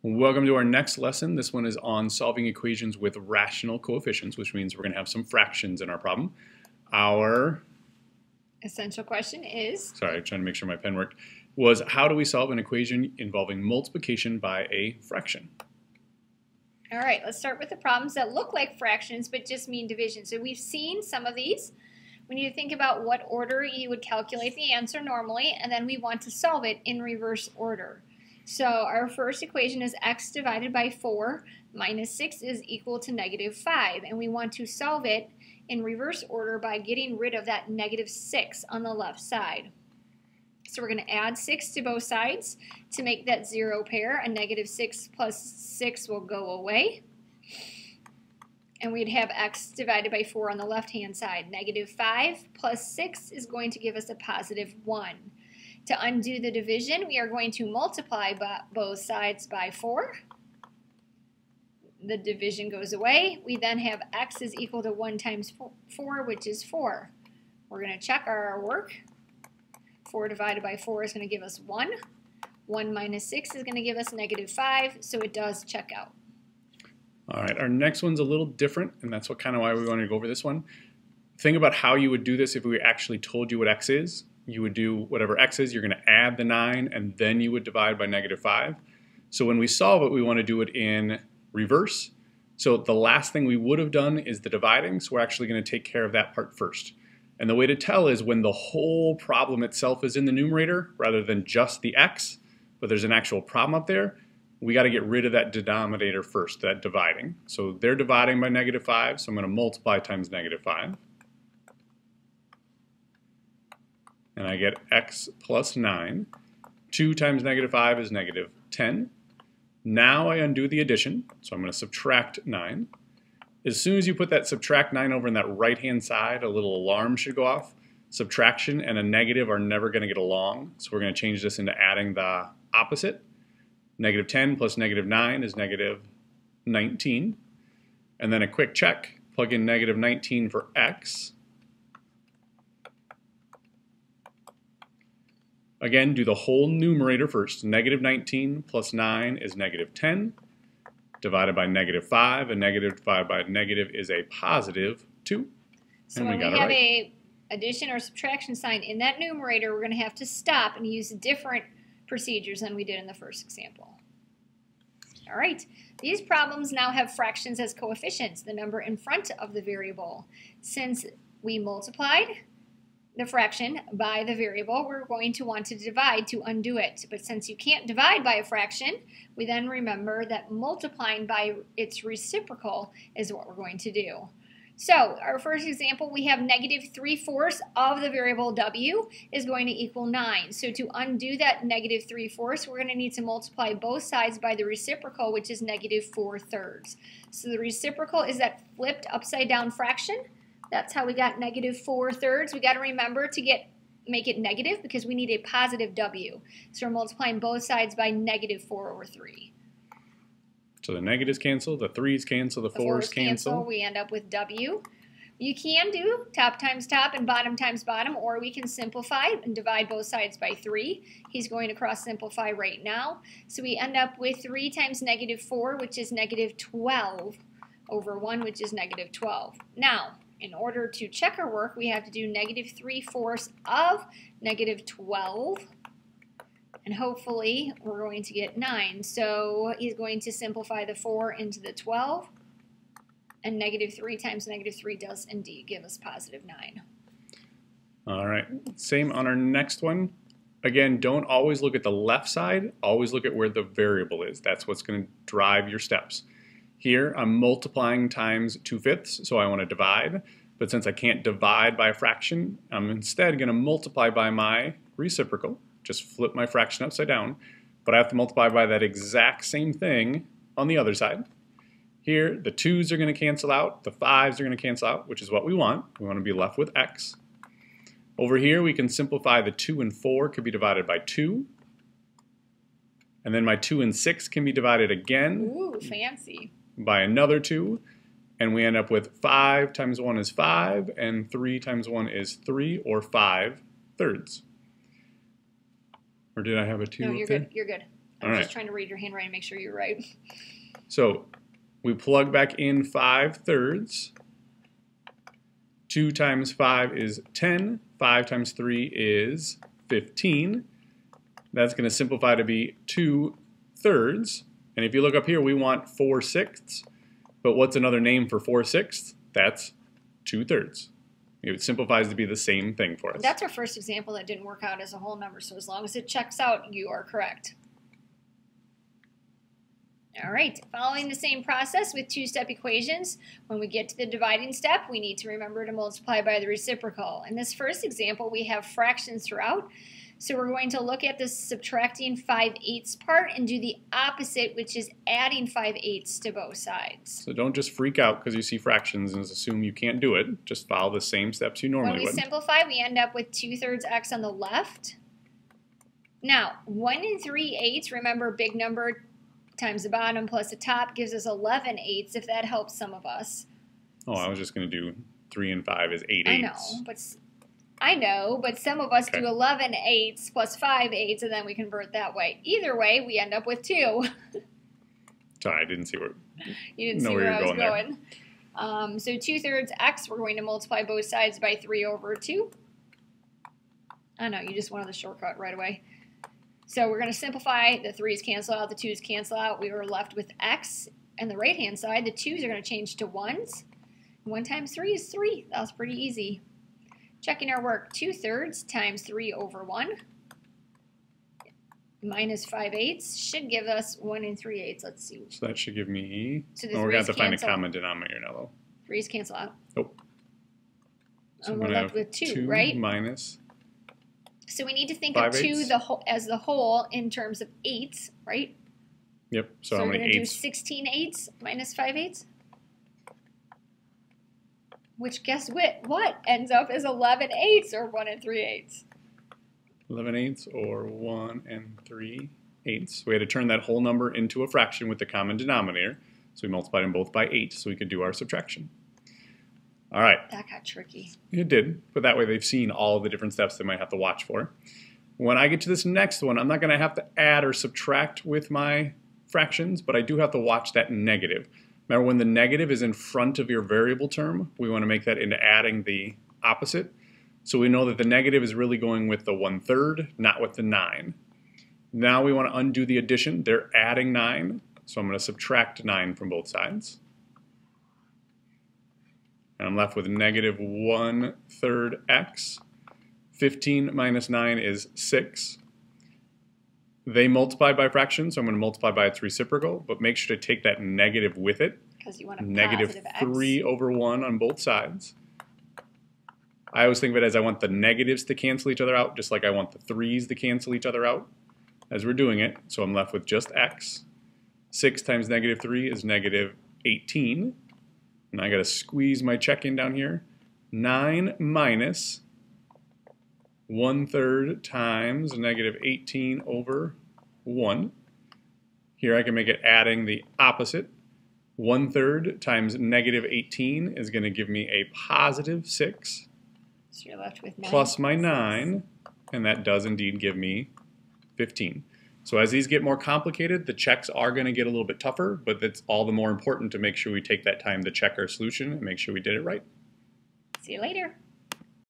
Welcome to our next lesson. This one is on solving equations with rational coefficients, which means we're going to have some fractions in our problem. Our essential question is, trying to make sure my pen worked, was how do we solve an equation involving multiplication by a fraction? all right, let's start with the problems that look like fractions but just mean division. So we've seen some of these. We need to think about what order you would calculate the answer normally, and then we want to solve it in reverse order. So our first equation is x divided by 4 minus 6 is equal to negative 5. And we want to solve it in reverse order by getting rid of that negative 6 on the left side. So we're going to add 6 to both sides to make that zero pair. A negative 6 plus 6 will go away. And we'd have x divided by 4 on the left-hand side. Negative 5 plus 6 is going to give us a positive 1. To undo the division, we are going to multiply both sides by 4. The division goes away. We then have x is equal to 1 times 4, which is 4. We're going to check our work. 4 divided by 4 is going to give us 1. 1 minus 6 is going to give us negative 5, so it does check out. All right, our next one's a little different, and that's kind of why we wanted to go over this one. Think about how you would do this if we actually told you what x is. You would do whatever x is, you're going to add the 9, and then you would divide by negative 5. So when we solve it, we want to do it in reverse. So the last thing we would have done is the dividing, so we're actually going to take care of that part first. And the way to tell is when the whole problem itself is in the numerator rather than just the x, but there's an actual problem up there, we got to get rid of that denominator first, that dividing. So they're dividing by negative 5, so I'm going to multiply times negative 5. And I get x plus 9. 2 times negative 5 is negative 10. Now I undo the addition, so I'm going to subtract 9. As soon as you put that subtract 9 over in that right-hand side, a little alarm should go off. Subtraction and a negative are never going to get along, so we're going to change this into adding the opposite. Negative 10 plus negative 9 is negative 19. And then a quick check, plug in negative 19 for x. Again, do the whole numerator first. Negative 19 plus 9 is negative 10, divided by negative 5, and negative divided by negative is a positive 2. So when we have an addition or subtraction sign in that numerator, we're going to have to stop and use different procedures than we did in the first example. All right, these problems now have fractions as coefficients, the number in front of the variable. Since we multiplied the fraction by the variable, we're going to want to divide to undo it. But since you can't divide by a fraction, we then remember that multiplying by its reciprocal is what we're going to do. So our first example, we have negative 3/4 of the variable w is going to equal 9. So to undo that negative 3/4, we're going to need to multiply both sides by the reciprocal, which is negative 4/3. So the reciprocal is that flipped upside down fraction. That's how we got negative 4/3. We got to remember to make it negative because we need a positive w. So we're multiplying both sides by negative 4/3. So the negatives cancel, the 3's cancel, the 4's cancel. We end up with w. You can do top times top and bottom times bottom, or we can simplify and divide both sides by 3. He's going to cross simplify right now. So we end up with 3 times negative 4, which is negative 12, over 1, which is negative 12. Now, in order to check our work, we have to do negative 3/4 of negative 12. And hopefully, we're going to get 9. So he's going to simplify the 4 into the 12. And negative 3 times negative 3 does indeed give us positive 9. All right, same on our next one. Again, don't always look at the left side. Always look at where the variable is. That's what's going to drive your steps. Here, I'm multiplying times 2/5, so I want to divide. But since I can't divide by a fraction, I'm instead going to multiply by my reciprocal. Just flip my fraction upside down. But I have to multiply by that exact same thing on the other side. Here, the 2's are going to cancel out. The 5's are going to cancel out, which is what we want. We want to be left with x. Over here, we can simplify the 2 and 4 could be divided by 2. And then my 2 and 6 can be divided again. Ooh, fancy. By another 2, and we end up with 5 times 1 is 5, and 3 times 1 is 3, or 5/3. Or did I have a 2 No, up you're there? good. You're good. I'm just trying to read your handwriting and make sure you're right. So we plug back in 5/3. 2 times 5 is 10. 5 times 3 is 15. That's going to simplify to be 2/3. And if you look up here, we want 4/6. But what's another name for 4/6? That's 2/3. It simplifies to be the same thing for us. That's our first example that didn't work out as a whole number, so as long as it checks out, you are correct. All right, following the same process with two-step equations, when we get to the dividing step, we need to remember to multiply by the reciprocal. In this first example, we have fractions throughout, so we're going to look at the subtracting 5/8 part and do the opposite, which is adding 5/8 to both sides. So don't just freak out because you see fractions and assume you can't do it. Just follow the same steps you normally would. When we simplify, we end up with 2/3 x on the left. Now, 1 3/8, remember big number times the bottom plus the top gives us 11/8, if that helps some of us. Oh, I was just going to do 3 and 5 is 8/8. I know, but some of us do 11/8 plus 5/8, and then we convert that way. Either way, we end up with 2. Sorry, I didn't see where. You didn't see where I was going. So 2/3 x, we're going to multiply both sides by 3/2. I know, you just wanted the shortcut right away. So we're going to simplify. The 3's cancel out, the 2's cancel out. We were left with x. And the right-hand side, the 2's are going to change to 1's. 1 times 3 is 3. That was pretty easy. Checking our work, 2/3 times 3/1 minus 5/8 should give us 1 3/8. Let's see. So that should give me. So we're going to have to find a common denominator now, though. 3's cancel out. Nope. So and we're left with 2, right? Minus. So we need to think of 2 as the whole in terms of 8s, right? Yep. So how we're many going to do 8s? 16/8 minus 5/8. Which, guess what? Ends up as 11/8 or 1 3/8. 11/8 or 1 3/8. We had to turn that whole number into a fraction with the common denominator. So we multiplied them both by 8 so we could do our subtraction. All right. That got tricky. It did, but that way they've seen all the different steps they might have to watch for. When I get to this next one, I'm not going to have to add or subtract with my fractions, but I do have to watch that negative. Remember, when the negative is in front of your variable term, we want to make that into adding the opposite. So we know that the negative is really going with the 1/3, not with the 9. Now we want to undo the addition. They're adding 9, so I'm going to subtract 9 from both sides. And I'm left with negative 1/3 x. 15 minus 9 is 6. They multiply by fractions, so I'm going to multiply by its reciprocal, but make sure to take that negative with it. Because you want a Negative positive x. 3/1 on both sides. I always think of it as I want the negatives to cancel each other out, just like I want the 3's to cancel each other out as we're doing it. So I'm left with just x. 6 times negative 3 is negative 18. And I got to squeeze my check in down here. 9 minus 1/3 times negative 18/1. Here I can make it adding the opposite. 1/3 times negative 18 is going to give me a positive 6. So you're left with 9 plus my 9, and that does indeed give me 15. So as these get more complicated, the checks are going to get a little bit tougher, but it's all the more important to make sure we take that time to check our solution and make sure we did it right. See you later.